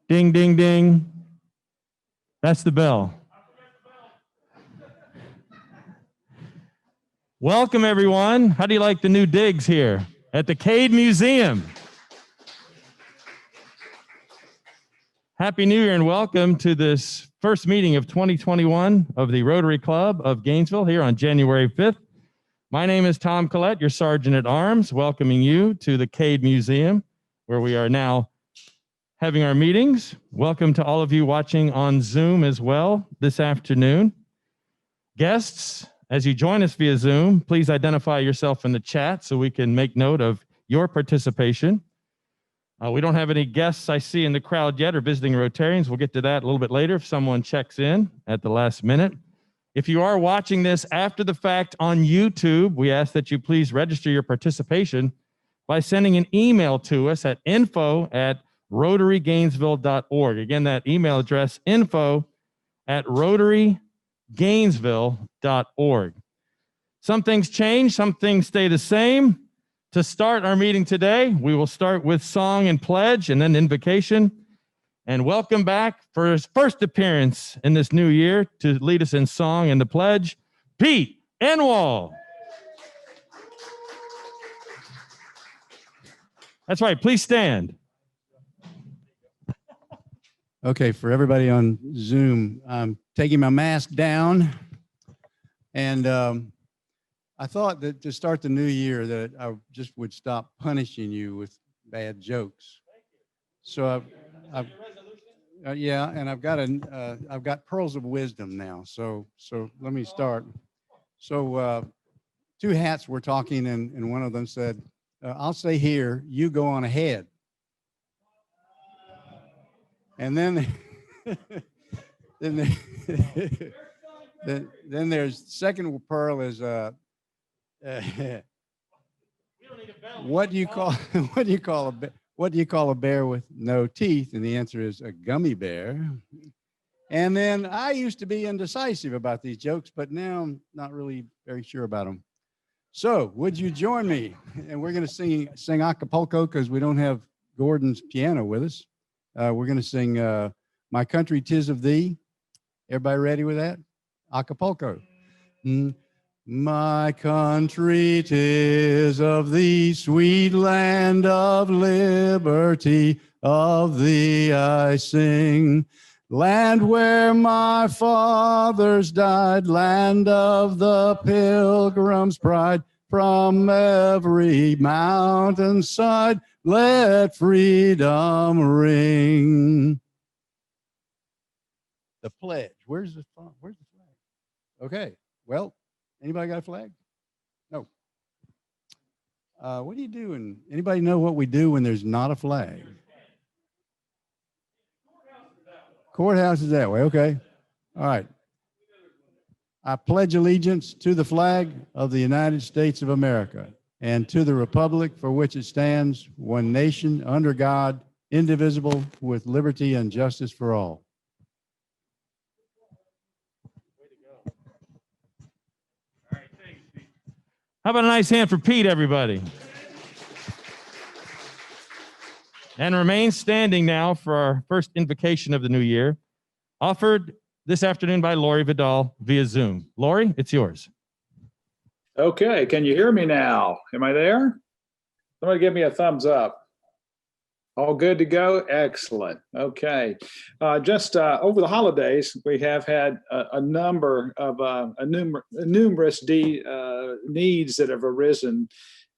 Ding, ding, ding. That's the bell. Welcome, everyone. How do you like the new digs here at the Cade Museum? Happy New Year and welcome to this first meeting of 2021 of the Rotary Club of Gainesville here on January 5th. My name is Tom Collette, your Sergeant at Arms, welcoming you to the Cade Museum, where we are now having our meetings. Welcome to all of you watching on Zoom as well this afternoon. Guests, as you join us via Zoom, please identify yourself in the chat so we can make note of your participation. We don't have any guests I see in the crowd yet or visiting Rotarians. We'll get to that a little bit later if someone checks in at the last minute. If you are watching this after the fact on YouTube, we ask that you please register your participation by sending an email to us at info@rotarygainesville.org. Again, that email address, info@rotarygainesville.org. Some things change, some things stay the same. To start our meeting today, we will start with song and pledge and then invocation. And welcome back for his first appearance in this new year to lead us in song and the pledge, Pete Enwall. That's right, please stand. Okay, for everybody on Zoom, I'm taking my mask down. And I thought that to start the new year that I just would stop punishing you with bad jokes. So yeah, and I've got pearls of wisdom now. So let me start. So two hats were talking, and one of them said, "I'll stay here. You go on ahead." And then then there's second pearl is what do you call a bear with no teeth? And the answer is a gummy bear. And then I used to be indecisive about these jokes, but now I'm not really very sure about them. So would you join me? And we're going to sing Acapulco because we don't have Gordon's piano with us. We're going to sing My Country 'Tis of Thee. Everybody ready with that? Acapulco. My country 'tis of thee, sweet land of liberty, of thee I sing. Land where my fathers died, land of the pilgrim's pride, from every mountainside, let freedom ring. The pledge. Where's the flag? Okay. Well, anybody got a flag? No. What do you do? And anybody know what we do when there's not a flag? Courthouse is that way. Okay. All right. I pledge allegiance to the flag of the United States of America and to the republic for which it stands, one nation, under God, indivisible, with liberty and justice for all. How about a nice hand for Pete, everybody? And remain standing now for our first invocation of the new year, offered this afternoon by Lori Vidal via Zoom. Lori, it's yours. Okay, can you hear me now? Am I there? Somebody give me a thumbs up. All good to go? Excellent. Okay. Just over the holidays, we have had a number of numerous needs that have arisen,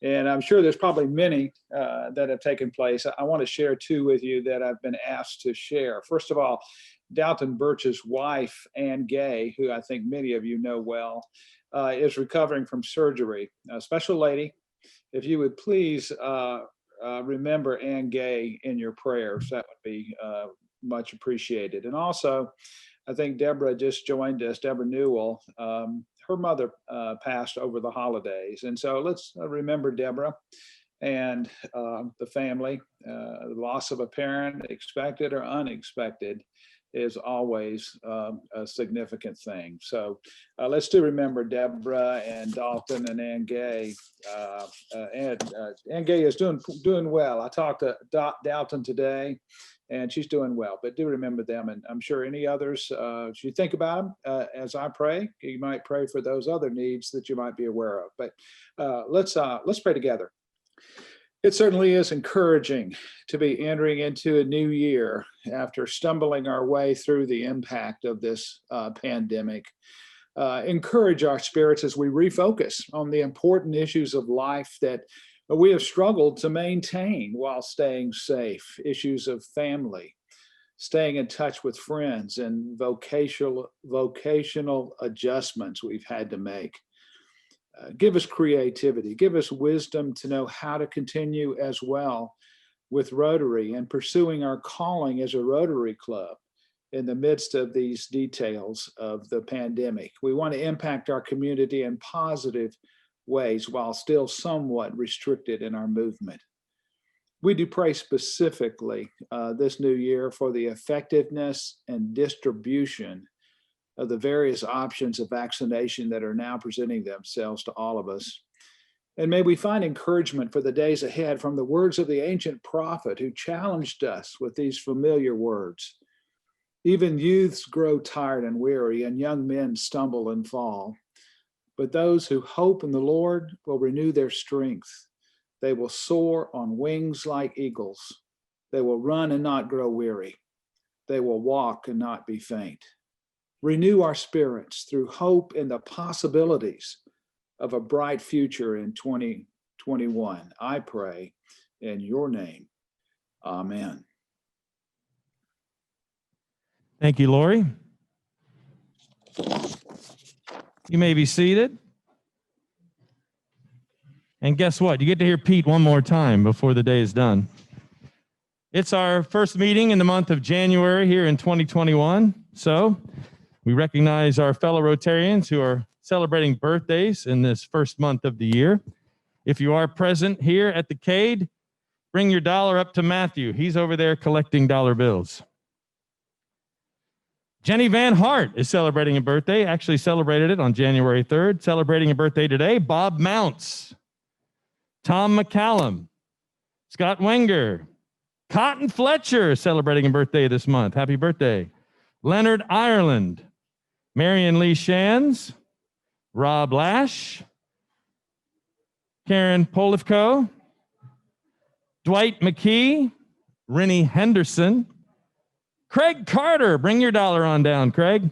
and I'm sure there's probably many that have taken place. I want to share two with you that I've been asked to share. First of all, Dalton Birch's wife, Ann Gay, who I think many of you know well, is recovering from surgery. A special lady, if you would please remember Ann Gay in your prayers, that would be much appreciated. And also, I think Deborah just joined us, Deborah Newell. Her mother passed over the holidays. And so let's remember Deborah and the family. The loss of a parent, expected or unexpected, is always a significant thing. So let's do remember Deborah and Dalton and Ann Gay. Ann Gay is doing well. I talked to Dalton today, and she's doing well. But do remember them, and I'm sure any others, as you think about them, as I pray, you might pray for those other needs that you might be aware of. But let's pray together. It certainly is encouraging to be entering into a new year after stumbling our way through the impact of this pandemic. Encourage our spirits as we refocus on the important issues of life that we have struggled to maintain while staying safe. Issues of family, staying in touch with friends, and vocational adjustments we've had to make. Give us creativity, give us wisdom to know how to continue as well with Rotary and pursuing our calling as a Rotary Club in the midst of these details of the pandemic. We want to impact our community in positive ways while still somewhat restricted in our movement. We do pray specifically this new year for the effectiveness and distribution of the various options of vaccination that are now presenting themselves to all of us. And may we find encouragement for the days ahead from the words of the ancient prophet who challenged us with these familiar words. Even youths grow tired and weary, and young men stumble and fall. But those who hope in the Lord will renew their strength. They will soar on wings like eagles. They will run and not grow weary. They will walk and not be faint. Renew our spirits through hope in the possibilities of a bright future in 2021. I pray in your name. Amen. Thank you, Lori. You may be seated. And guess what? You get to hear Pete one more time before the day is done. It's our first meeting in the month of January here in 2021. So we recognize our fellow Rotarians who are celebrating birthdays in this first month of the year. If you are present here at the Cade, bring your dollar up to Matthew. He's over there collecting dollar bills. Jenny Van Hart is celebrating a birthday, actually celebrated it on January 3rd. Celebrating a birthday today, Bob Mounts, Tom McCallum, Scott Wenger, Cotton Fletcher celebrating a birthday this month. Happy birthday. Leonard Ireland, Marion Lee Shands, Rob Lash, Karen Polifko, Dwight McKee, Rennie Henderson, Craig Carter, bring your dollar on down, Craig.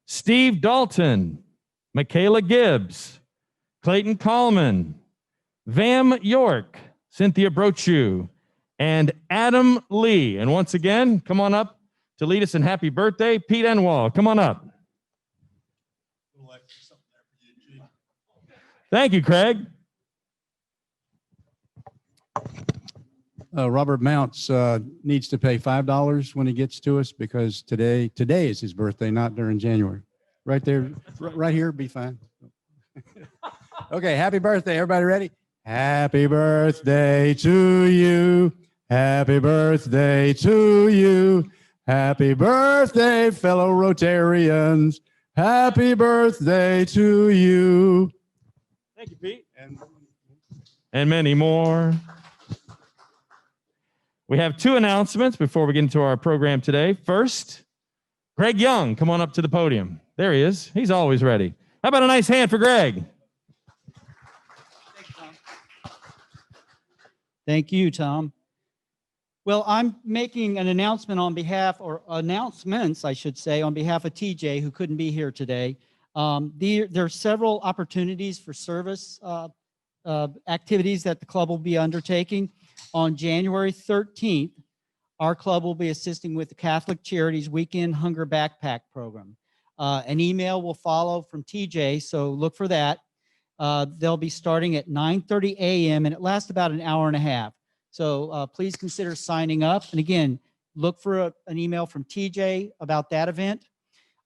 Steve Dalton, Michaela Gibbs, Clayton Coleman, Vam York, Cynthia Brochu, and Adam Lee. And once again, come on up to lead us in happy birthday, Pete Enwall. Come on up. Thank you, Craig. Robert Mounts needs to pay $5 when he gets to us because today is his birthday, not during January. Right there, right here, be fine. Okay, happy birthday. Everybody ready? Happy birthday to you. Happy birthday to you. Happy birthday, fellow Rotarians. Happy birthday to you. Thank you, Pete. And many more. We have two announcements before we get into our program today. First, Greg Young, come on up to the podium. There he is. He's always ready. How about a nice hand for Greg? Thanks, Tom. Thank you, Tom. Well, I'm making an announcement on behalf, or announcements, I should say, on behalf of TJ, who couldn't be here today. There are several opportunities for service activities that the club will be undertaking. On January 13th, our club will be assisting with the Catholic Charities Weekend Hunger Backpack Program. An email will follow from TJ, so look for that. They'll be starting at 9:30 a.m. and it lasts about an hour and a half. So please consider signing up. And again, look for an email from TJ about that event.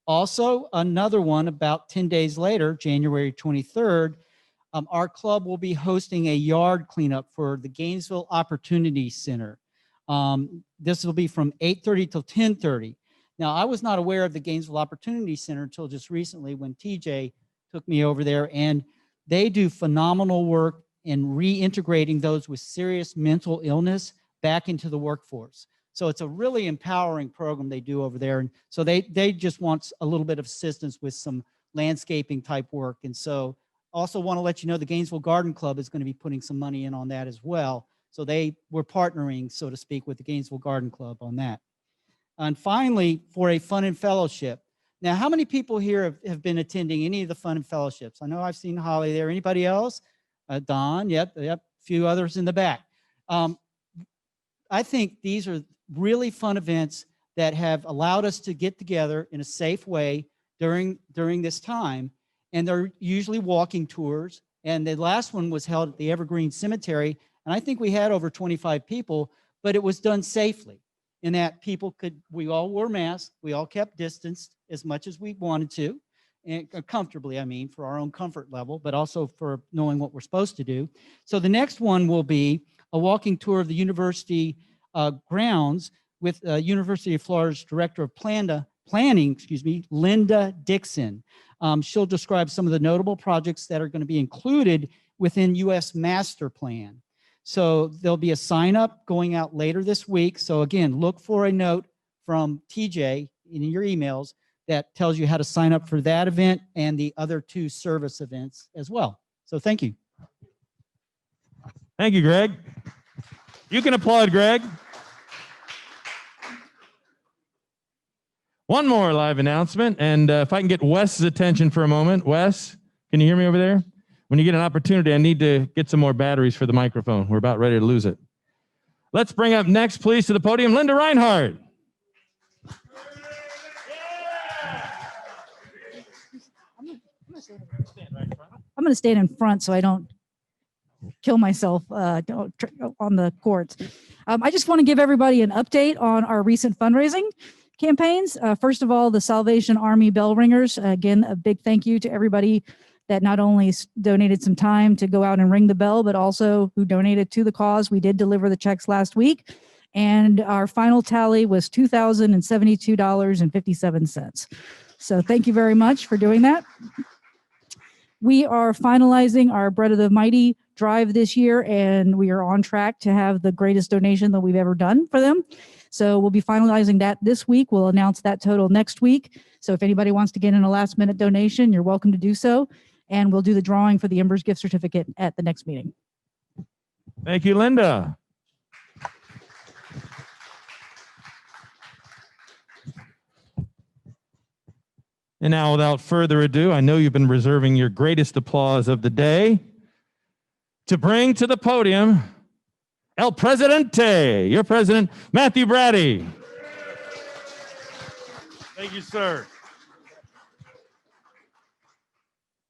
Also, another one about 10 days later, January 23rd, our club will be hosting a yard cleanup for the Gainesville Opportunity Center. This will be from 8:30 till 10:30. Now, I was not aware of the Gainesville Opportunity Center until just recently when TJ took me over there, and they do phenomenal work in reintegrating those with serious mental illness back into the workforce. So it's a really empowering program they do over there. And so they just want a little bit of assistance with some landscaping type work. And so also want to let you know the Gainesville Garden Club is going to be putting some money in on that as well. So we're partnering, so to speak, with the Gainesville Garden Club on that. And finally, for a fun and fellowship. Now, how many people here have been attending any of the fun and fellowships? I know I've seen Holly there. Anybody else? Don, yep, a few others in the back. I think these are really fun events that have allowed us to get together in a safe way during this time. And they're usually walking tours. And the last one was held at the Evergreen Cemetery. And I think we had over 25 people, but it was done safely in that we all wore masks. We all kept distance as much as we wanted to, and comfortably, I mean, for our own comfort level, but also for knowing what we're supposed to do. So the next one will be a walking tour of the university grounds with University of Florida's Director of Planning, Linda Dixon. She'll describe some of the notable projects that are going to be included within U.S. Master Plan. So there'll be a sign up going out later this week. So again, look for a note from TJ in your emails that tells you how to sign up for that event and the other 2 service events as well. So thank you. Thank you, Greg. You can applaud Greg. One more live announcement, and if I can get Wes's attention for a moment. Wes, can you hear me over there? When you get an opportunity, I need to get some more batteries for the microphone. We're about ready to lose it. Let's bring up next, please, to the podium, Linda Reinhardt. I'm going to stand in front so I don't kill myself on the cords. I just want to give everybody an update on our recent fundraising campaigns. First of all, the Salvation Army bell ringers. Again, a big thank you to everybody that not only donated some time to go out and ring the bell, but also who donated to the cause. We did deliver the checks last week, and our final tally was $2,072.57. So thank you very much for doing that. We are finalizing our Bread of the Mighty drive this year, and we are on track to have the greatest donation that we've ever done for them. So we'll be finalizing that this week. We'll announce that total next week. So if anybody wants to get in a last minute donation, you're welcome to do so. And we'll do the drawing for the Embers gift certificate at the next meeting. Thank you, Linda. And now, without further ado, I know you've been reserving your greatest applause of the day to bring to the podium El Presidente, your president, Matthew Brady. Thank you, sir.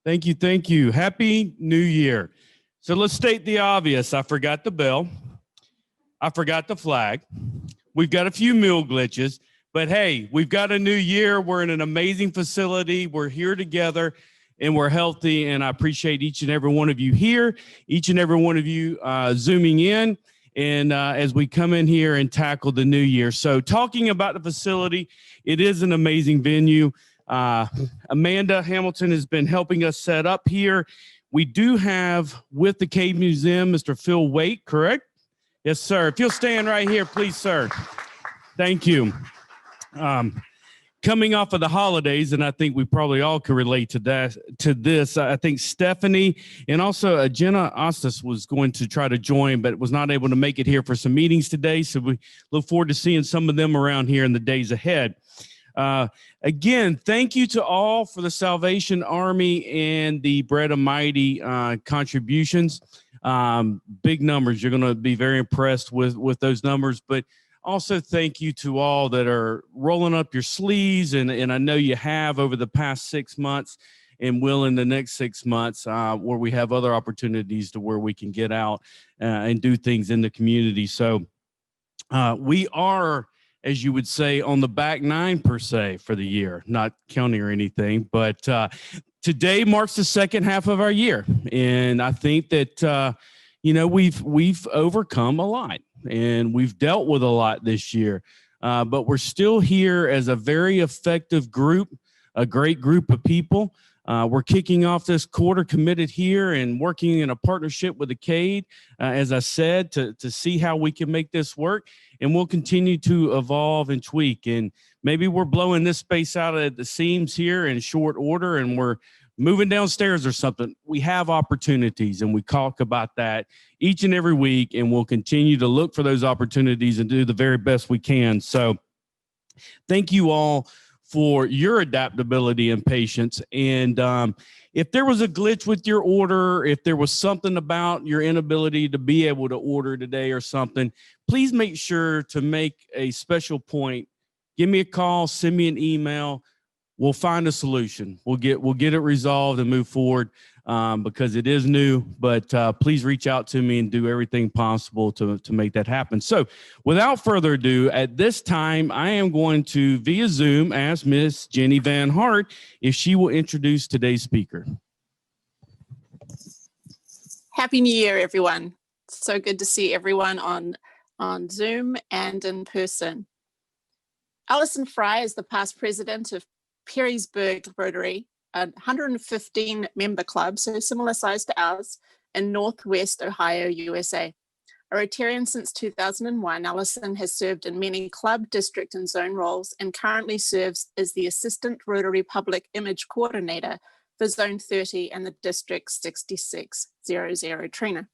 Thank you. Thank you. Happy New Year. So let's state the obvious. I forgot the bell. I forgot the flag. We've got a few meal glitches, but hey, we've got a new year. We're in an amazing facility. We're here together and we're healthy. And I appreciate each and every one of you here, each and every one of you zooming in. And as we come in here and tackle the new year. So talking about the facility, it is an amazing venue. Amanda Hamilton has been helping us set up here. We do have with the Cave Museum, Mr. Phil Waite, correct? Yes, sir. If you'll stand right here, please, sir. Thank you. Coming off of the holidays, and I think we probably all can relate to this. I think Stephanie and also Jenna Ostis was going to try to join, but was not able to make it here for some meetings today. So we look forward to seeing some of them around here in the days ahead. Again, thank you to all for the Salvation Army and the Bread of Mighty contributions. Big numbers. You're going to be very impressed with those numbers, but also thank you to all that are rolling up your sleeves, and I know you have over the past 6 months and will in the next 6 months, where we have other opportunities to where we can get out and do things in the community. So we are, as you would say, on the back nine per se for the year, not counting or anything, but today marks the second half of our year. And I think that, we've overcome a lot and we've dealt with a lot this year, but we're still here as a very effective group, a great group of people. We're kicking off this quarter committed here and working in a partnership with the CADE, as I said, to see how we can make this work. And we'll continue to evolve and tweak. And maybe we're blowing this space out at the seams here in short order and we're moving downstairs or something. We have opportunities and we talk about that each and every week, and we'll continue to look for those opportunities and do the very best we can. So thank you all for your adaptability and patience. And if there was a glitch with your order, if there was something about your inability to be able to order today or something, please make sure to make a special point. Give me a call, send me an email. We'll find a solution. We'll get it resolved and move forward because it is new, but please reach out to me and do everything possible to make that happen. So without further ado, at this time, I am going to, via Zoom, ask Miss Jenny Van Hart if she will introduce today's speaker. Happy New Year, everyone. So good to see everyone on Zoom and in person. Allison Fry is the past president of Perrysburg Rotary, a 115 member club, so similar size to ours, in Northwest Ohio, USA. A Rotarian since 2001, Allison has served in many club, district, and zone roles and currently serves as the Assistant Rotary Public Image Coordinator for Zone 30 and the District 6600 trainer.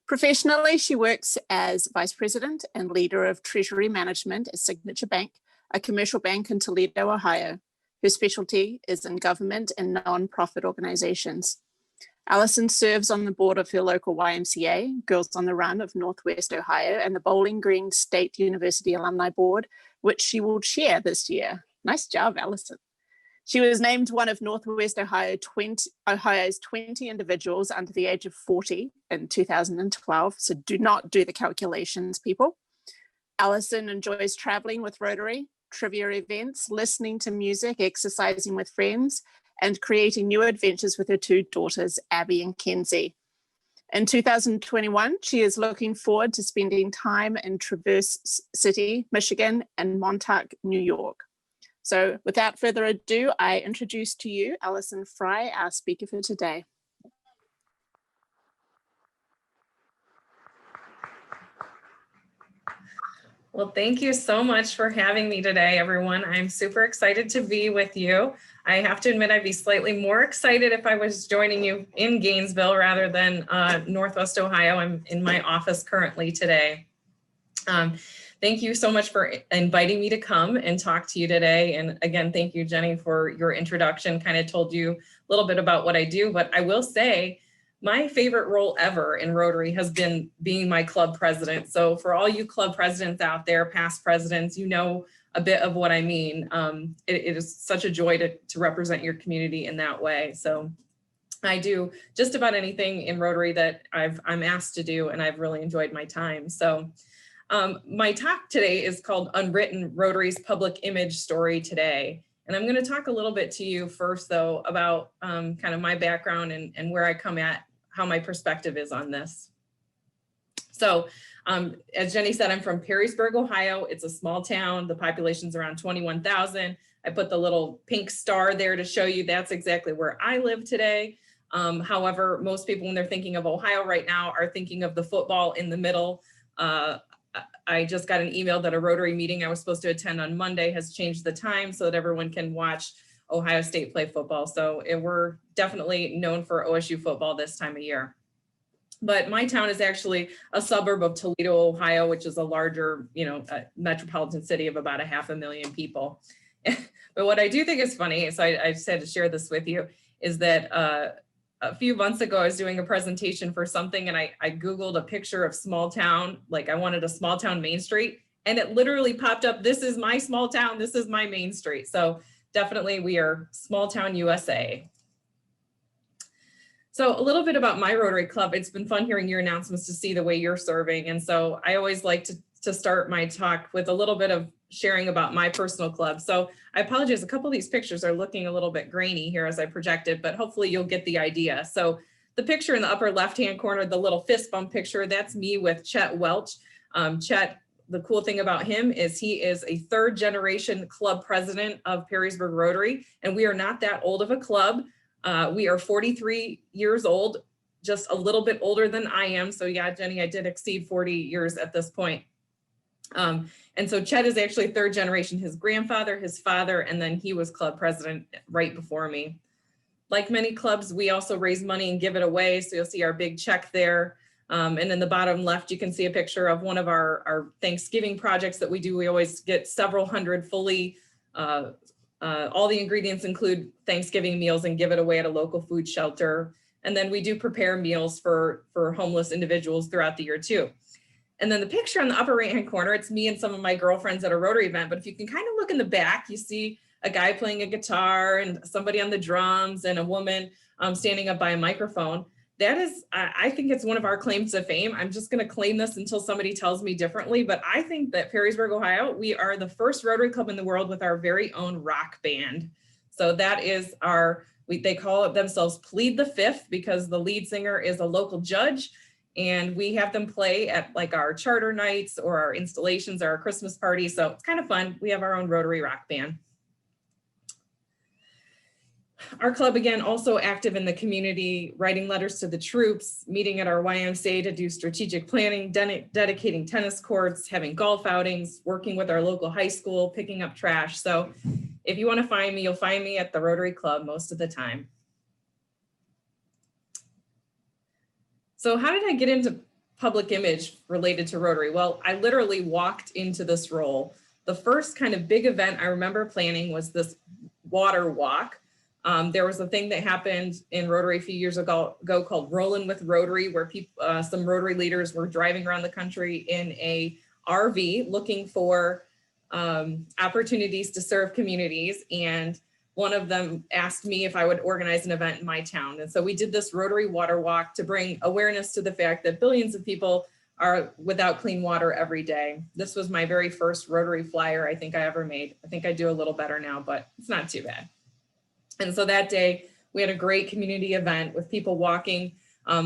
Professionally, she works as Vice President and Leader of Treasury Management at Signature Bank, a commercial bank in Toledo, Ohio. Her specialty is in government and non-profit organizations. Allison serves on the board of her local YMCA, Girls on the Run of Northwest Ohio, and the Bowling Green State University Alumni Board, which she will chair this year. Nice job, Allison. She was named one of Northwest Ohio's 20 individuals under the age of 40 in 2012, so do not do the calculations, people. Allison enjoys traveling with Rotary, trivia events, listening to music, exercising with friends, and creating new adventures with her two daughters, Abby and Kenzie. In 2021, she is looking forward to spending time in Traverse City, Michigan, and Montauk, New York. So without further ado, I introduce to you Allison Fry, our speaker for today. Well, thank you so much for having me today, everyone. I'm super excited to be with you. I have to admit, I'd be slightly more excited if I was joining you in Gainesville rather than Northwest Ohio. I'm in my office currently today. Thank you so much for inviting me to come and talk to you today. And again, thank you, Jenny, for your introduction. Kind of told you a little bit about what I do, but I will say, my favorite role ever in Rotary has been being my club president. So for all you club presidents out there, past presidents, you know a bit of what I mean. It is such a joy to represent your community in that way. So I do just about anything in Rotary that I'm asked to do, and I've really enjoyed my time. So my talk today is called Unwritten: Rotary's Public Image Story Today. And I'm going to talk a little bit to you first, though, about kind of my background and where I come at, how my perspective is on this. So as Jenny said, I'm from Perrysburg, Ohio. It's a small town. The population's around 21,000. I put the little pink star there to show you that's exactly where I live today. However, most people, when they're thinking of Ohio right now, are thinking of the football in the middle. I just got an email that a Rotary meeting I was supposed to attend on Monday has changed the time so that everyone can watch Ohio State play football. So we're definitely known for OSU football this time of year. But my town is actually a suburb of Toledo, Ohio, which is a larger, metropolitan city of about 500,000 people. But what I do think is funny, so I just had to share this with you, is that a few months ago, I was doing a presentation for something and I Googled a picture of small town, like I wanted a small town Main Street, and it literally popped up, this is my small town, this is my Main Street. So definitely we are small town USA. So a little bit about my Rotary Club. It's been fun hearing your announcements to see the way you're serving. And so I always like to start my talk with a little bit of sharing about my personal club. So I apologize, a couple of these pictures are looking a little bit grainy here as I projected, but hopefully you'll get the idea. So the picture in the upper left-hand corner, the little fist bump picture, that's me with Chet Welch. Chet, the cool thing about him is he is a third generation club president of Perrysburg Rotary, and we are not that old of a club. We are 43 years old, just a little bit older than I am. So yeah, Jenny, I did exceed 40 years at this point. And so Chet is actually third generation, his grandfather, his father, and then he was club president right before me. Like many clubs, we also raise money and give it away. So you'll see our big check there. And in the bottom left, you can see a picture of one of our Thanksgiving projects that we do. We always get several hundred fully, all the ingredients include Thanksgiving meals and give it away at a local food shelter. And then we do prepare meals for homeless individuals throughout the year too. And then the picture on the upper right-hand corner, it's me and some of my girlfriends at a Rotary event. But if you can kind of look in the back, you see a guy playing a guitar and somebody on the drums and a woman standing up by a microphone. That is, I think it's one of our claims to fame. I'm just going to claim this until somebody tells me differently. But I think that Perrysburg, Ohio, we are the first Rotary Club in the world with our very own rock band. So that is they call it themselves Plead the Fifth because the lead singer is a local judge. And we have them play at like our charter nights or our installations or our Christmas party. So it's kind of fun. We have our own Rotary rock band. Our club, again, also active in the community, writing letters to the troops, meeting at our YMCA to do strategic planning, dedicating tennis courts, having golf outings, working with our local high school, picking up trash. So if you want to find me, you'll find me at the Rotary Club most of the time. So how did I get into public image related to Rotary? Well, I literally walked into this role. The first kind of big event I remember planning was this water walk. There was a thing that happened in Rotary a few years ago called Rollin' with Rotary, where some Rotary leaders were driving around the country in a RV looking for opportunities to serve communities. And one of them asked me if I would organize an event in my town. And so we did this Rotary water walk to bring awareness to the fact that billions of people are without clean water every day. This was my very first Rotary flyer I think I ever made. I think I do a little better now, but it's not too bad. And so that day we had a great community event with people walking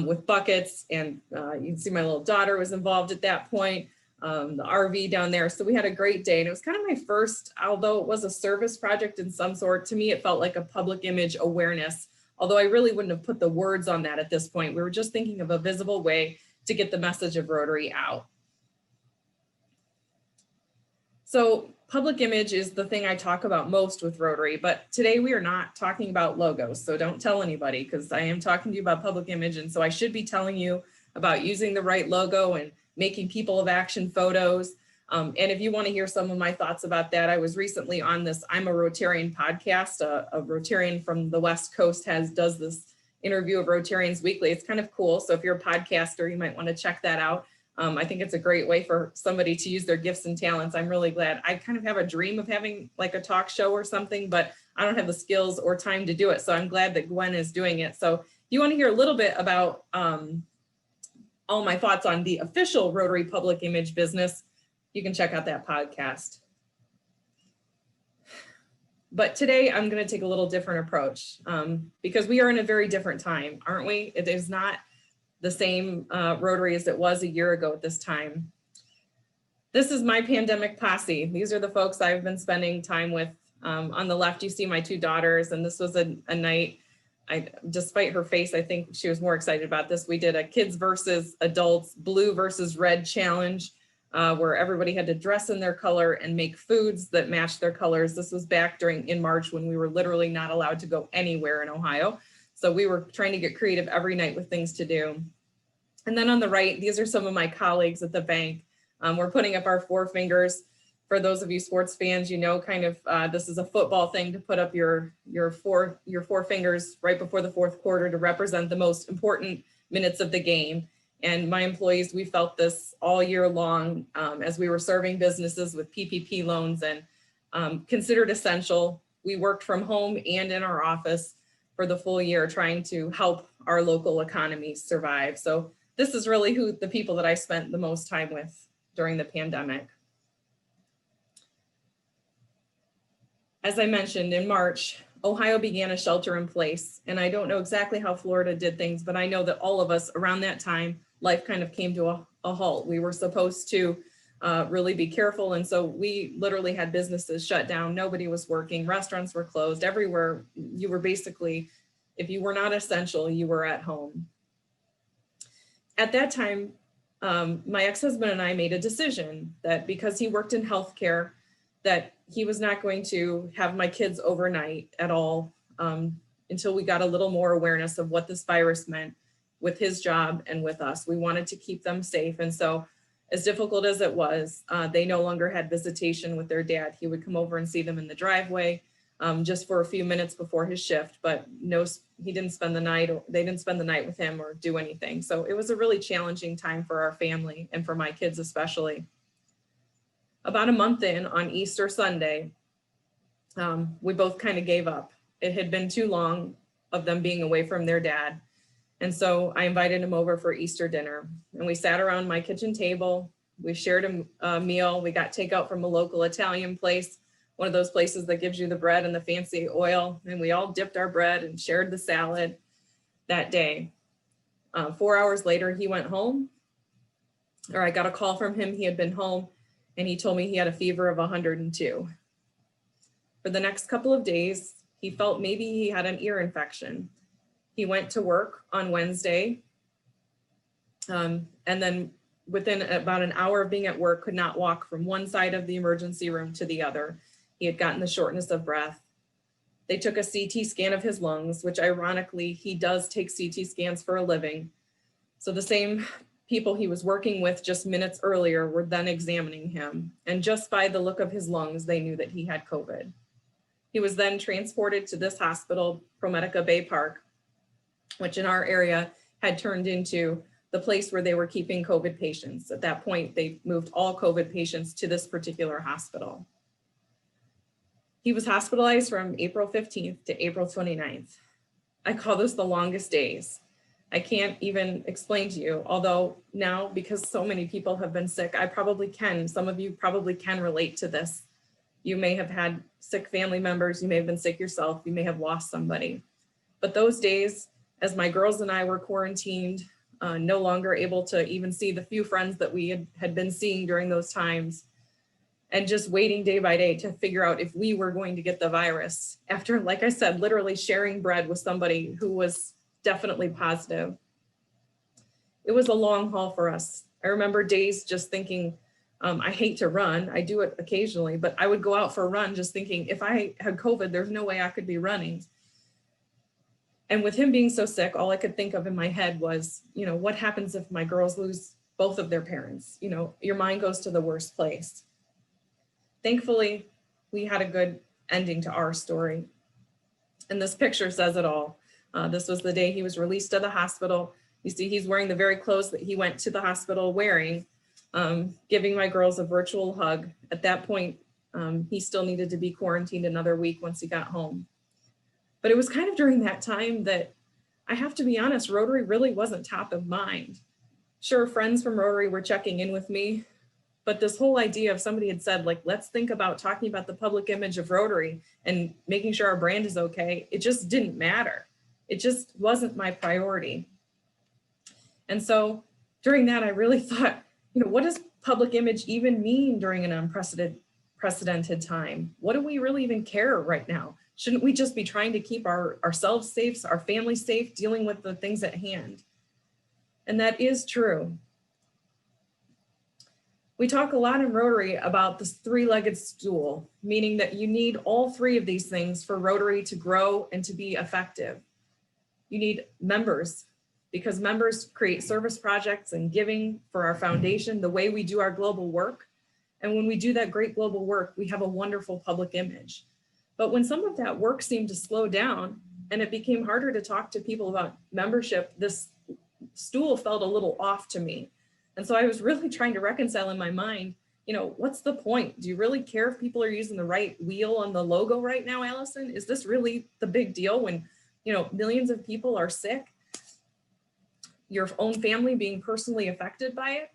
with buckets, and you can see my little daughter was involved at that point, the RV down there. So we had a great day, and it was kind of my first, although it was a service project in some sort, to me it felt like a public image awareness, although I really wouldn't have put the words on that at this point. We were just thinking of a visible way to get the message of Rotary out. So public image is the thing I talk about most with Rotary, but today we are not talking about logos. So don't tell anybody, because I am talking to you about public image. And so I should be telling you about using the right logo and making people of action photos. And if you want to hear some of my thoughts about that, I was recently on this I'm a Rotarian podcast. A Rotarian from the West Coast does this interview of Rotarians weekly. It's kind of cool. So if you're a podcaster, you might want to check that out. I think it's a great way for somebody to use their gifts and talents. I'm really glad. I kind of have a dream of having like a talk show or something, but I don't have the skills or time to do it. So I'm glad that Gwen is doing it. So if you want to hear a little bit about all my thoughts on the official Rotary public image business, you can check out that podcast. But today I'm going to take a little different approach because we are in a very different time, aren't we? It is not the same Rotary as it was a year ago at this time. This is my pandemic posse. These are the folks I've been spending time with. On the left, you see my two daughters, and this was a night, despite her face, I think she was more excited about this. We did a kids versus adults, blue versus red challenge, where everybody had to dress in their color and make foods that matched their colors. This was back in March when we were literally not allowed to go anywhere in Ohio. So we were trying to get creative every night with things to do. And then on the right, these are some of my colleagues at the bank. We're putting up our four fingers. For those of you sports fans, you know, kind of this is a football thing to put up your four fingers right before the fourth quarter to represent the most important minutes of the game. And my employees, we felt this all year long as we were serving businesses with PPP loans and considered essential. We worked from home and in our office for the full year, trying to help our local economies survive. So this is really the people that I spent the most time with during the pandemic. As I mentioned, in March, Ohio began a shelter in place. And I don't know exactly how Florida did things, but I know that all of us around that time, life kind of came to a halt. We were supposed to really be careful. And so we literally had businesses shut down. Nobody was working. Restaurants were closed. Everywhere you were basically If you were not essential, you were at home. At that time, my ex-husband and I made a decision that because he worked in healthcare, that he was not going to have my kids overnight at all until we got a little more awareness of what this virus meant with his job and with us. We wanted to keep them safe. And so as difficult as it was, they no longer had visitation with their dad. He would come over and see them in the driveway just for a few minutes before his shift, but no, he didn't spend the night, or they didn't spend the night with him or do anything. So it was a really challenging time for our family and for my kids especially. About a month in, on Easter Sunday, we both kind of gave up. It had been too long of them being away from their dad. And so I invited him over for Easter dinner, and we sat around my kitchen table. We shared a meal. We got takeout from a local Italian place, one of those places that gives you the bread and the fancy oil. And we all dipped our bread and shared the salad that day. 4 hours later, he went home, or I got a call from him. He had been home, and he told me he had a fever of 102. For the next couple of days, he felt maybe he had an ear infection. He went to work on Wednesday, and then within about an hour of being at work, could not walk from one side of the emergency room to the other. He had gotten the shortness of breath. They took a CT scan of his lungs, which ironically, he does take CT scans for a living. So the same people he was working with just minutes earlier were then examining him. And just by the look of his lungs, they knew that he had COVID. He was then transported to this hospital, ProMedica Bay Park, which in our area had turned into the place where they were keeping COVID patients. At that point, they moved all COVID patients to this particular hospital. He was hospitalized from April 15th to April 29th. I call this the longest days. I can't even explain to you, although now, because so many people have been sick, I probably can. Some of you probably can relate to this. You may have had sick family members, you may have been sick yourself, you may have lost somebody. But those days, as my girls and I were quarantined, no longer able to even see the few friends that we had been seeing during those times, and just waiting day by day to figure out if we were going to get the virus after, like I said, literally sharing bread with somebody who was definitely positive. It was a long haul for us. I remember days just thinking, I hate to run. I do it occasionally, but I would go out for a run just thinking if I had COVID, there's no way I could be running. And with him being so sick, all I could think of in my head was, what happens if my girls lose both of their parents? Your mind goes to the worst place. Thankfully, we had a good ending to our story. And this picture says it all. This was the day he was released to the hospital. You see, he's wearing the very clothes that he went to the hospital wearing, giving my girls a virtual hug. At that point, he still needed to be quarantined another week once he got home. But it was kind of during that time that, I have to be honest, Rotary really wasn't top of mind. Sure, friends from Rotary were checking in with me, but this whole idea of somebody had said, let's think about talking about the public image of Rotary and making sure our brand is okay, it just didn't matter. It just wasn't my priority. And so during that, I really thought, what does public image even mean during an unprecedented time? What do we really even care right now? Shouldn't we just be trying to keep ourselves safe, our families safe, dealing with the things at hand? And that is true. We talk a lot in Rotary about this three-legged stool, meaning that you need all three of these things for Rotary to grow and to be effective. You need members, because members create service projects and giving for our foundation, the way we do our global work. And when we do that great global work, we have a wonderful public image. But when some of that work seemed to slow down and it became harder to talk to people about membership, this stool felt a little off to me. And so I was really trying to reconcile in my mind, what's the point? Do you really care if people are using the right wheel on the logo right now, Allison? Is this really the big deal when, millions of people are sick? Your own family being personally affected by it?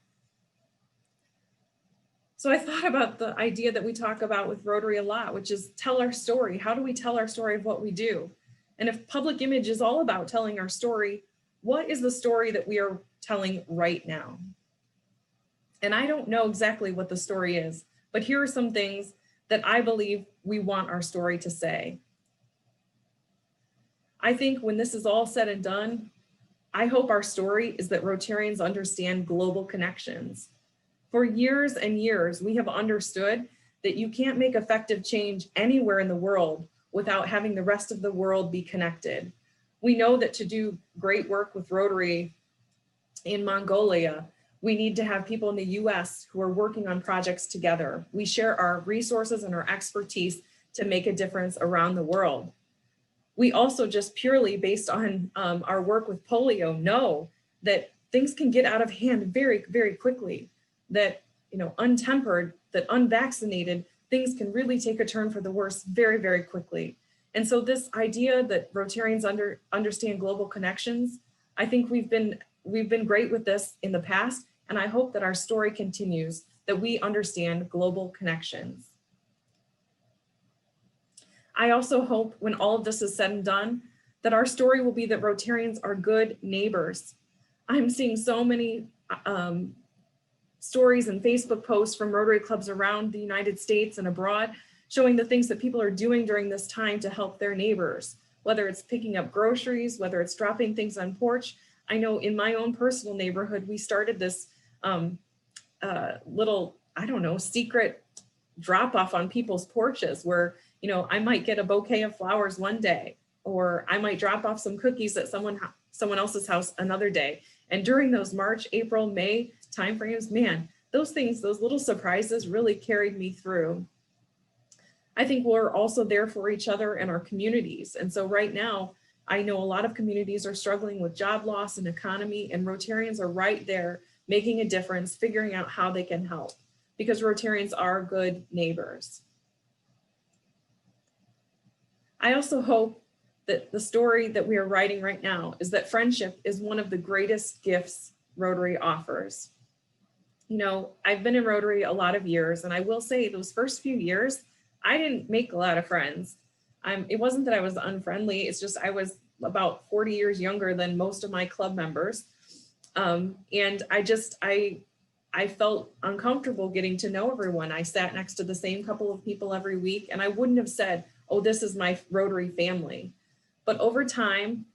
So I thought about the idea that we talk about with Rotary a lot, which is tell our story. How do we tell our story of what we do? And if public image is all about telling our story, what is the story that we are telling right now? And I don't know exactly what the story is, but here are some things that I believe we want our story to say. I think when this is all said and done, I hope our story is that Rotarians understand global connections. For years and years, we have understood that you can't make effective change anywhere in the world without having the rest of the world be connected. We know that to do great work with Rotary in Mongolia, we need to have people in the US who are working on projects together. We share our resources and our expertise to make a difference around the world. We also just purely based on our work with polio know that things can get out of hand very, very quickly, that, you know, untempered, that unvaccinated, things can really take a turn for the worse very, very quickly. And so this idea that Rotarians understand global connections, I think we've been great with this in the past, and I hope that our story continues, that we understand global connections. I also hope when all of this is said and done, that our story will be that Rotarians are good neighbors. I'm seeing so many stories and Facebook posts from Rotary clubs around the United States and abroad, showing the things that people are doing during this time to help their neighbors, whether it's picking up groceries, whether it's dropping things on porch. I know in my own personal neighborhood, we started this little, I don't know, secret drop off on people's porches where, you know, I might get a bouquet of flowers one day, or I might drop off some cookies at someone else's house another day. And during those March, April, May timeframes, man, those things, those little surprises really carried me through. I think we're also there for each other and our communities. And so right now, I know a lot of communities are struggling with job loss and economy, and Rotarians are right there making a difference, figuring out how they can help, because Rotarians are good neighbors. I also hope that the story that we are writing right now is that friendship is one of the greatest gifts Rotary offers. You know, I've been in Rotary a lot of years, and I will say those first few years, I didn't make a lot of friends. It wasn't that I was unfriendly, it's just I was about 40 years younger than most of my club members. And I felt uncomfortable getting to know everyone. I sat next to the same couple of people every week, and I wouldn't have said, oh, this is my Rotary family. But over time,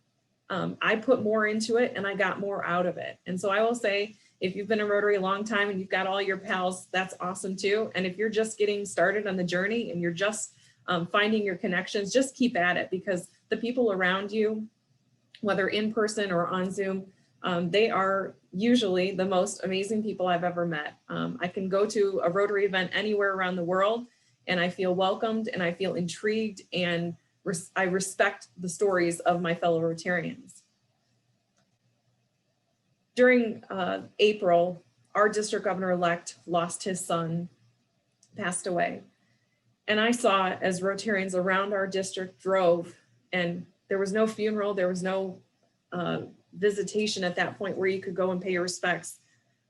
I put more into it and I got more out of it. And so I will say, if you've been in Rotary a long time and you've got all your pals, that's awesome too. And if you're just getting started on the journey and you're just finding your connections, just keep at it, because the people around you, whether in person or on Zoom, they are usually the most amazing people I've ever met. I can go to a Rotary event anywhere around the world and I feel welcomed and I feel intrigued, and I respect the stories of my fellow Rotarians. During April, our district governor-elect lost his son, passed away. And I saw as Rotarians around our district drove, and there was no funeral, there was no visitation at that point where you could go and pay your respects.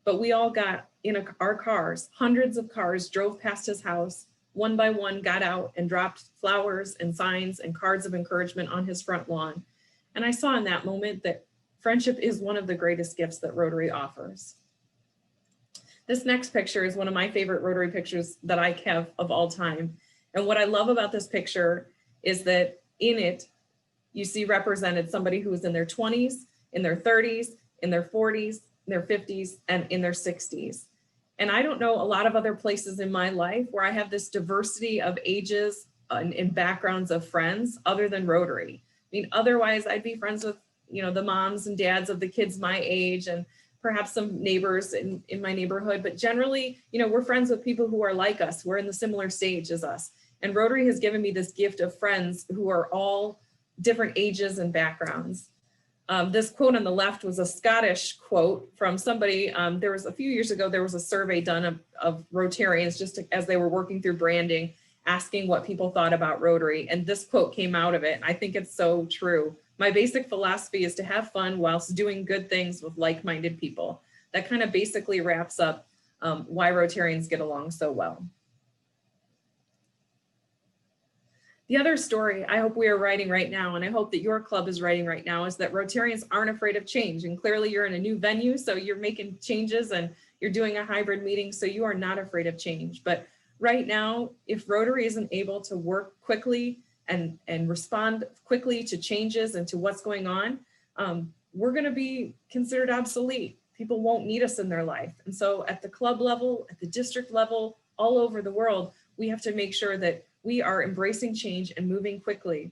But we all got in our cars, hundreds of cars drove past his house, one by one got out and dropped flowers and signs and cards of encouragement on his front lawn. And I saw in that moment that friendship is one of the greatest gifts that Rotary offers. This next picture is one of my favorite Rotary pictures that I have of all time. And what I love about this picture is that in it, you see represented somebody who is in their 20s, in their 30s, in their 40s, in their 50s, and in their 60s. And I don't know a lot of other places in my life where I have this diversity of ages and backgrounds of friends other than Rotary. I mean, otherwise I'd be friends with, you know, the moms and dads of the kids my age and perhaps some neighbors in my neighborhood. But generally, you know, we're friends with people who are like us. We're in the similar stage as us. And Rotary has given me this gift of friends who are all different ages and backgrounds. This quote on the left was a Scottish quote from somebody. There was a few years ago, there was a survey done of Rotarians just as they were working through branding, asking what people thought about Rotary. And this quote came out of it. I think it's so true. My basic philosophy is to have fun whilst doing good things with like-minded people. That kind of basically wraps up why Rotarians get along so well. The other story I hope we are writing right now, and I hope that your club is writing right now, is that Rotarians aren't afraid of change. And clearly you're in a new venue, so you're making changes and you're doing a hybrid meeting, so you are not afraid of change. But right now, if Rotary isn't able to work quickly and respond quickly to changes and to what's going on, we're going to be considered obsolete. People won't need us in their life. And so at the club level, at the district level, all over the world, we have to make sure that we are embracing change and moving quickly.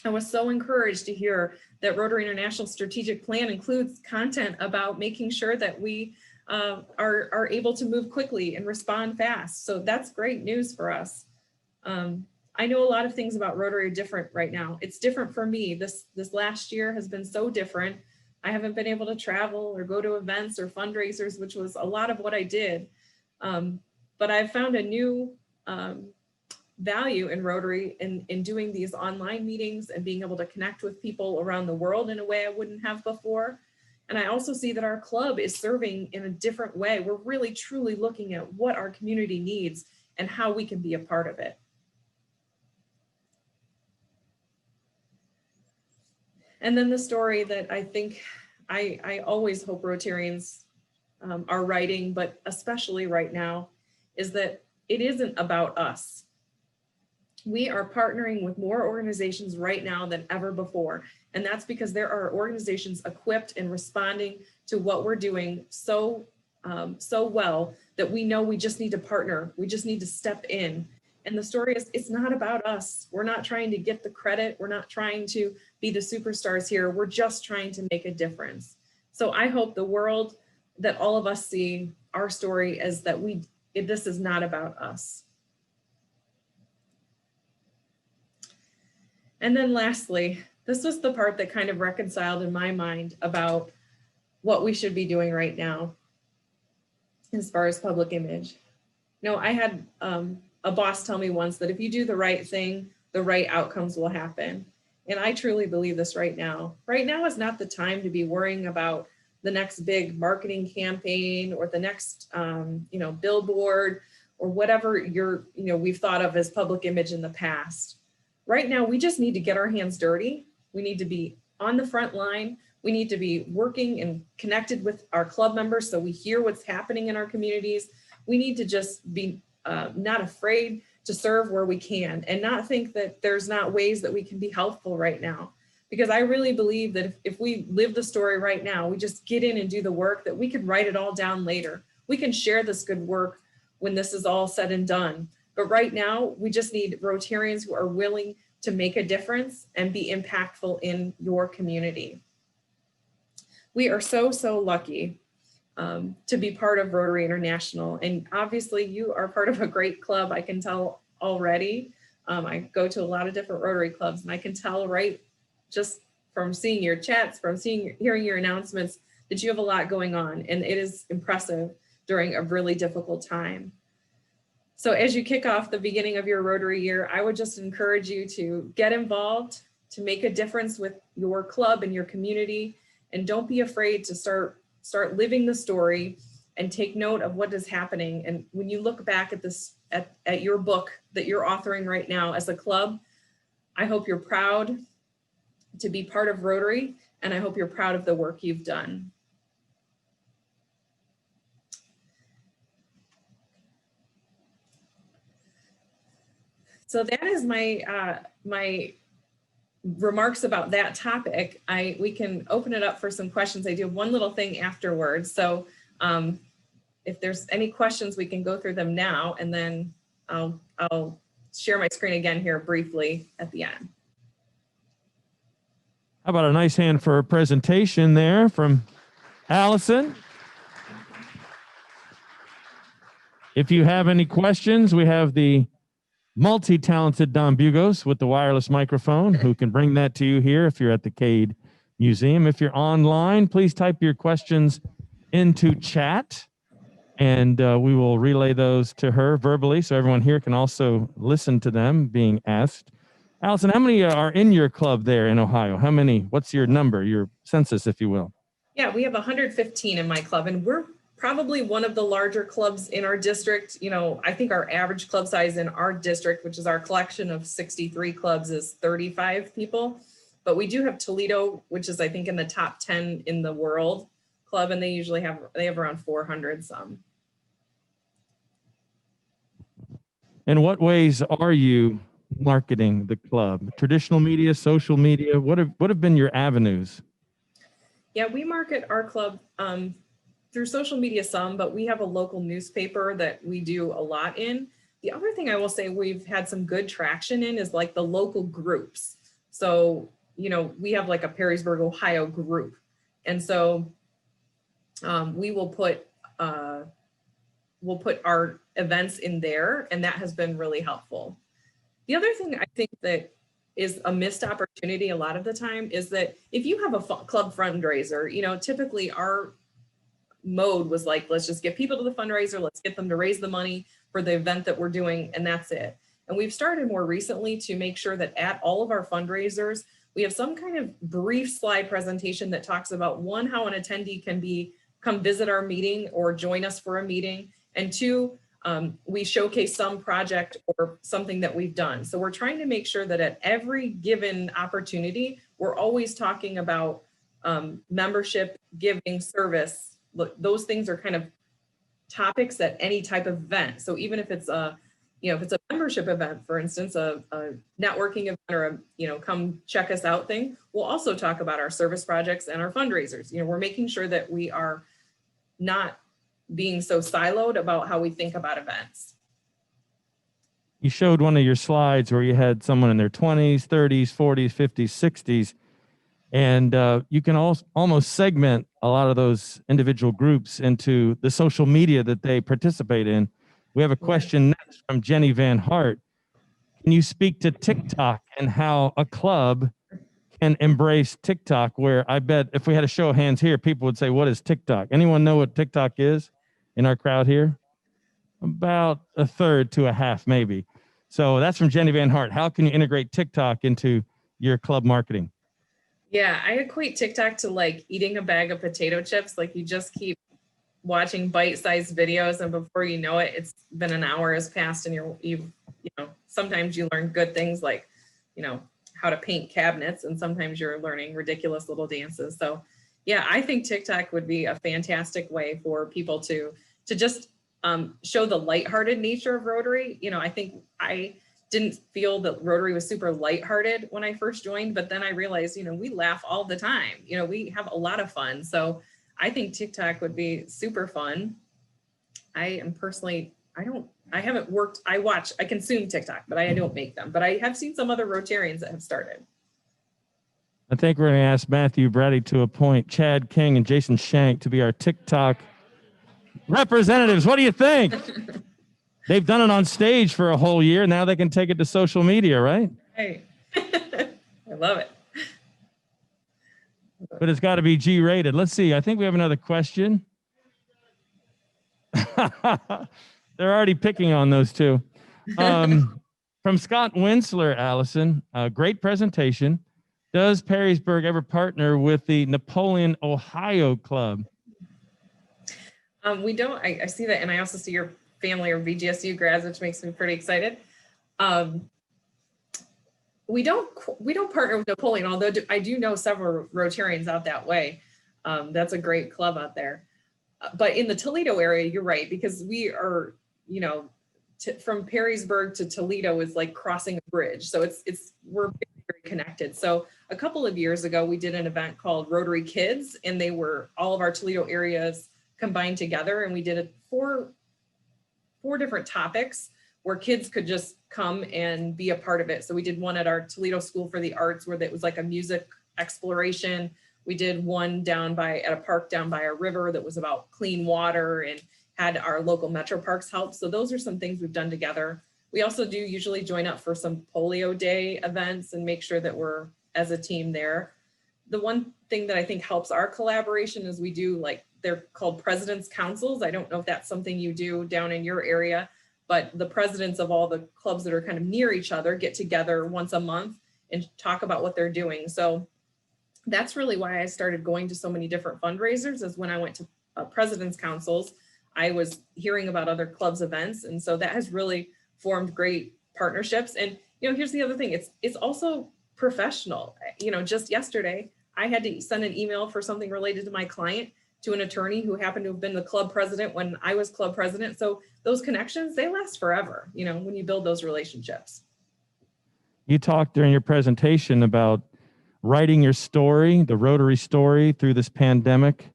I was so encouraged to hear that Rotary International Strategic Plan includes content about making sure that we are able to move quickly and respond fast. So that's great news for us. I know a lot of things about Rotary are different right now. It's different for me. This last year has been so different. I haven't been able to travel or go to events or fundraisers, which was a lot of what I did. But I've found a new value in Rotary in doing these online meetings and being able to connect with people around the world in a way I wouldn't have before. And I also see that our club is serving in a different way. We're really truly looking at what our community needs and how we can be a part of it. And then the story that I think I always hope Rotarians are writing, but especially right now, is that it isn't about us. We are partnering with more organizations right now than ever before. And that's because there are organizations equipped and responding to what we're doing so well that we know we just need to partner. We just need to step in. And the story is, it's not about us. We're not trying to get the credit. We're not trying to be the superstars here. We're just trying to make a difference. So I hope the world, that all of us see our story as that this is not about us. And then lastly, this was the part that kind of reconciled in my mind about what we should be doing right now as far as public image. You know, I had a boss tell me once that if you do the right thing, the right outcomes will happen. And I truly believe this right now. Right now is not the time to be worrying about the next big marketing campaign or the next, billboard or whatever we've thought of as public image in the past. Right now, we just need to get our hands dirty. We need to be on the front line. We need to be working and connected with our club members so we hear what's happening in our communities. We need to just be not afraid to serve where we can and not think that there's not ways that we can be helpful right now. Because I really believe that if we live the story right now, we just get in and do the work, that we can write it all down later. We can share this good work when this is all said and done. But right now, we just need Rotarians who are willing to make a difference and be impactful in your community. We are so lucky to be part of Rotary International. And obviously you are part of a great club, I can tell already. I go to a lot of different Rotary clubs and I can tell right just from seeing your chats, from hearing your announcements, that you have a lot going on, and it is impressive during a really difficult time. So as you kick off the beginning of your Rotary year, I would just encourage you to get involved, to make a difference with your club and your community, and don't be afraid to start living the story and take note of what is happening. And when you look back at this, at your book that you're authoring right now as a club, I hope you're proud to be part of Rotary, and I hope you're proud of the work you've done. So that is my my remarks about that topic. We can open it up for some questions. I do have one little thing afterwards. So if there's any questions, we can go through them now, and then I'll share my screen again here briefly at the end. How about a nice hand for a presentation there from Allison? If you have any questions, we have the multi-talented Don Bugos with the wireless microphone who can bring that to you here if you're at the Cade Museum. If you're online, please type your questions into chat, and we will relay those to her verbally so everyone here can also listen to them being asked. Allison, how many are in your club there in Ohio? How many? What's your number, your census, if you will? Yeah, we have 115 in my club, and we're probably one of the larger clubs in our district. You know, I think our average club size in our district, which is our collection of 63 clubs, is 35 people. But we do have Toledo, which is, I think, in the top 10 in the world club, and they have around 400 some. In what ways are you marketing the club? Traditional media, social media, what have been your avenues? Yeah, we market our club through social media some, but we have a local newspaper that we do a lot in. The other thing I will say we've had some good traction in is like the local groups. So, you know, we have like a Perrysburg, Ohio group. And so we'll put our events in there, and that has been really helpful. The other thing I think that is a missed opportunity a lot of the time is that if you have a club fundraiser, you know, typically our mode was like, let's just get people to the fundraiser, let's get them to raise the money for the event that we're doing, and that's it. And we've started more recently to make sure that at all of our fundraisers, we have some kind of brief slide presentation that talks about, one, how an attendee can come visit our meeting or join us for a meeting, and two, we showcase some project or something that we've done. So we're trying to make sure that at every given opportunity, we're always talking about membership, giving, service. Look, those things are kind of topics at any type of event. So even if it's a, you know, if it's a membership event, for instance, a networking event or a, you know, come check us out thing, we'll also talk about our service projects and our fundraisers. You know, we're making sure that we are not being so siloed about how we think about events. You showed one of your slides where you had someone in their 20s, 30s, 40s, 50s, 60s, and you can almost segment a lot of those individual groups into the social media that they participate in. We have a question next from Jenny Van Hart. Can you speak to TikTok and how a club can embrace TikTok? Where I bet if we had a show of hands here, people would say, what is TikTok? Anyone know what TikTok is in our crowd here? About a third to a half, maybe. So that's from Jenny Van Hart. How can you integrate TikTok into your club marketing? Yeah, I equate TikTok to like eating a bag of potato chips. Like you just keep watching bite-sized videos, and before you know it, it's been an hour has passed, and you know, sometimes you learn good things like, you know, how to paint cabinets, and sometimes you're learning ridiculous little dances. So yeah, I think TikTok would be a fantastic way for people to just show the lighthearted nature of Rotary. You know, I think I didn't feel that Rotary was super lighthearted when I first joined, but then I realized, you know, we laugh all the time. You know, we have a lot of fun. So I think TikTok would be super fun. I am personally, I haven't worked, I consume TikTok, but I don't make them. But I have seen some other Rotarians that have started. I think we're going to ask Matthew Brady to appoint Chad King and Jason Shank to be our TikTok representatives. What do you think? They've done it on stage for a whole year. Now they can take it to social media, right? Hey, I love it. But it's got to be G-rated. Let's see. I think we have another question. They're already picking on those two. From Scott Winsler, Allison, great presentation. Does Perrysburg ever partner with the Napoleon Ohio Club? We don't. I see that, and I also see your family or VGSU grads, which makes me pretty excited. We don't partner with Napoleon, although I do know several Rotarians out that way. That's a great club out there. But in the Toledo area, you're right, because we are, you know, from Perrysburg to Toledo is like crossing a bridge. So we're very connected. So a couple of years ago, we did an event called Rotary Kids, and they were all of our Toledo areas combined together, and we did four different topics where kids could just come and be a part of it. So we did one at our Toledo School for the Arts where it was like a music exploration. We did one at a park down by a river that was about clean water and had our local metro parks help. So those are some things we've done together. We also do usually join up for some polio day events and make sure that we're as a team there. The one thing that I think helps our collaboration is we do they're called President's Councils. I don't know if that's something you do down in your area, but the presidents of all the clubs that are kind of near each other get together once a month and talk about what they're doing. So that's really why I started going to so many different fundraisers, is when I went to President's Councils, I was hearing about other clubs events. And so that has really formed great partnerships. And, you know, here's the other thing, it's also professional. You know, just yesterday, I had to send an email for something related to my client to an attorney who happened to have been the club president when I was club president. So those connections, they last forever, you know, when you build those relationships. You talked during your presentation about writing your story, the Rotary story through this pandemic.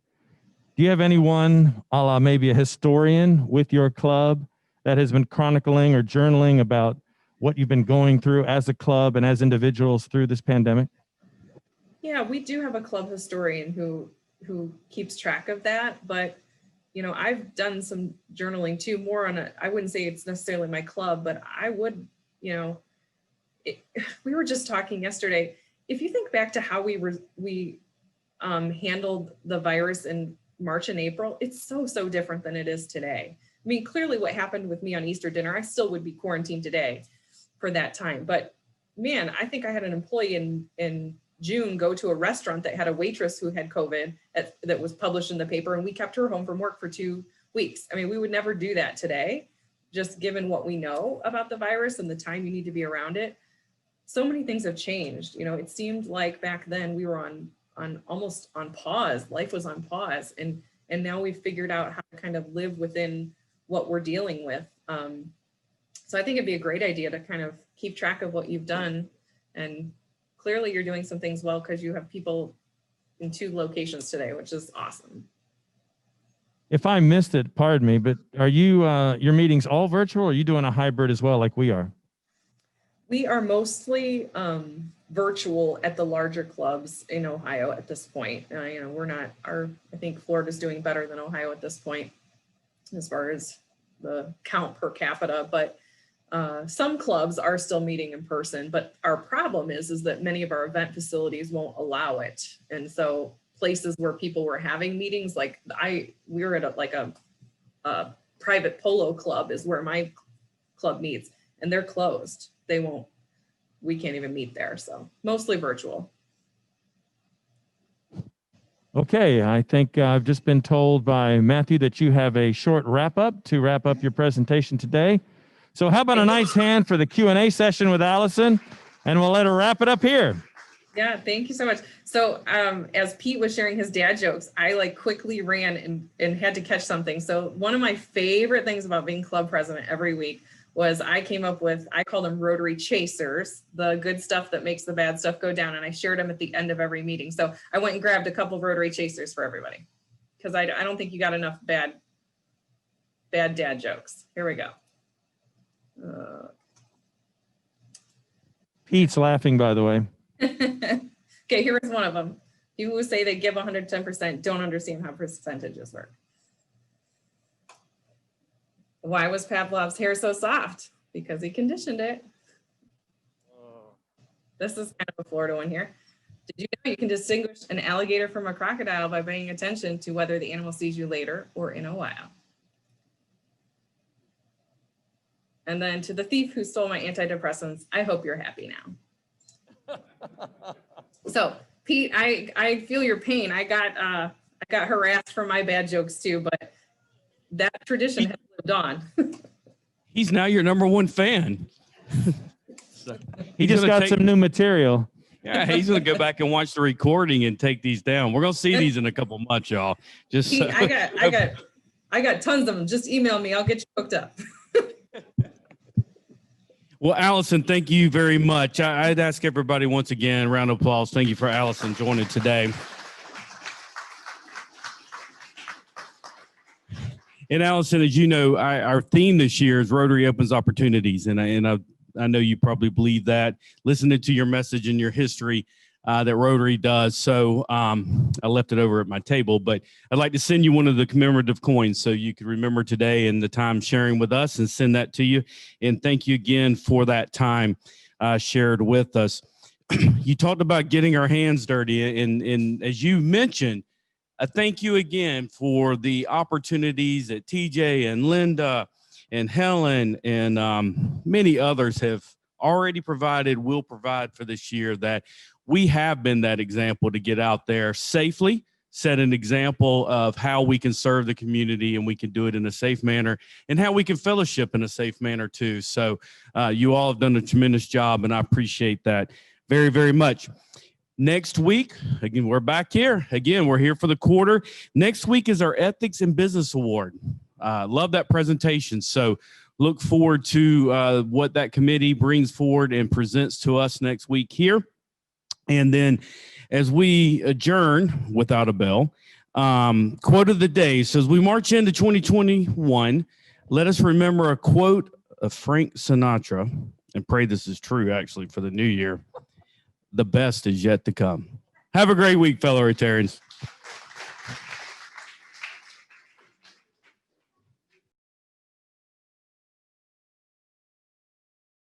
Do you have anyone, a la maybe a historian with your club, that has been chronicling or journaling about what you've been going through as a club and as individuals through this pandemic? Yeah, we do have a club historian who keeps track of that, but you know, I've done some journaling too, more on I wouldn't say it's necessarily my club, but I would, you know, we were just talking yesterday. If you think back to how we handled the virus in March and April, it's so different than it is today. I mean, clearly what happened with me on Easter dinner, I still would be quarantined today for that time. But man, I think I had an employee in June go to a restaurant that had a waitress who had COVID that was published in the paper, and we kept her home from work for 2 weeks. I mean, we would never do that today, just given what we know about the virus and the time you need to be around it. So many things have changed. You know, it seemed like back then we were on almost on pause. Life was on pause, and now we've figured out how to kind of live within what we're dealing with. So I think it'd be a great idea to kind of keep track of what you've done, and clearly you're doing some things well because you have people in 2 locations today, which is awesome. If I missed it, pardon me, but are you, your meetings all virtual, or are you doing a hybrid as well like we are? We are mostly virtual at the larger clubs in Ohio at this point. You know, we're not, I think Florida's doing better than Ohio at this point as far as the count per capita, but some clubs are still meeting in person. But our problem is that many of our event facilities won't allow it. And so places where people were having meetings, like we were at a private polo club is where my club meets, and they're closed. We can't even meet there. So mostly virtual. Okay, I think I've just been told by Matthew that you have a short wrap up to wrap up your presentation today. So how about a nice hand for the Q&A session with Allison, and we'll let her wrap it up here. Yeah, thank you so much. So as Pete was sharing his dad jokes, I quickly ran and had to catch something. So one of my favorite things about being club president every week was I came up with, I call them Rotary Chasers, the good stuff that makes the bad stuff go down. And I shared them at the end of every meeting. So I went and grabbed a couple of Rotary Chasers for everybody, because I don't think you got enough bad dad jokes. Here we go. Pete's laughing, by the way. Okay, here's one of them. People who say they give 110% don't understand how percentages work. Why was Pavlov's hair so soft? Because he conditioned it. This is kind of a Florida one here. Did you know you can distinguish an alligator from a crocodile by paying attention to whether the animal sees you later or in a while? And then to the thief who stole my antidepressants, I hope you're happy now. So Pete, I feel your pain. I got harassed for my bad jokes too, but that tradition has lived on. He's now your #1 fan. So He just got some new material. Yeah, he's going to go back and watch the recording and take these down. We're going to see these in a couple months, y'all. Just Pete, I got tons of them. Just email me. I'll get you hooked up. Well, Allison, thank you very much. I'd ask everybody once again, a round of applause. Thank you for Allison joining today. And Allison, as you know, our theme this year is Rotary Opens Opportunities. And I know you probably believe that, listening to your message and your history that Rotary does. So I left it over at my table, but I'd like to send you one of the commemorative coins so you could remember today and the time sharing with us, and send that to you. And thank you again for that time shared with us. You talked about getting our hands dirty. And as you mentioned, I thank you again for the opportunities that TJ and Linda and Helen and many others have already provided, will provide for this year, that we have been that example to get out there safely, set an example of how we can serve the community, and we can do it in a safe manner, and how we can fellowship in a safe manner too. So you all have done a tremendous job, and I appreciate that very, very much. Next week, again, we're back here. Again, we're here for the quarter. Next week is our Ethics and Business Award. Love that presentation. So look forward to what that committee brings forward and presents to us next week here. And then as we adjourn without a bell, quote of the day. So as we march into 2021, let us remember a quote of Frank Sinatra, and pray this is true actually for the new year. The best is yet to come. Have a great week, fellow Rotarians.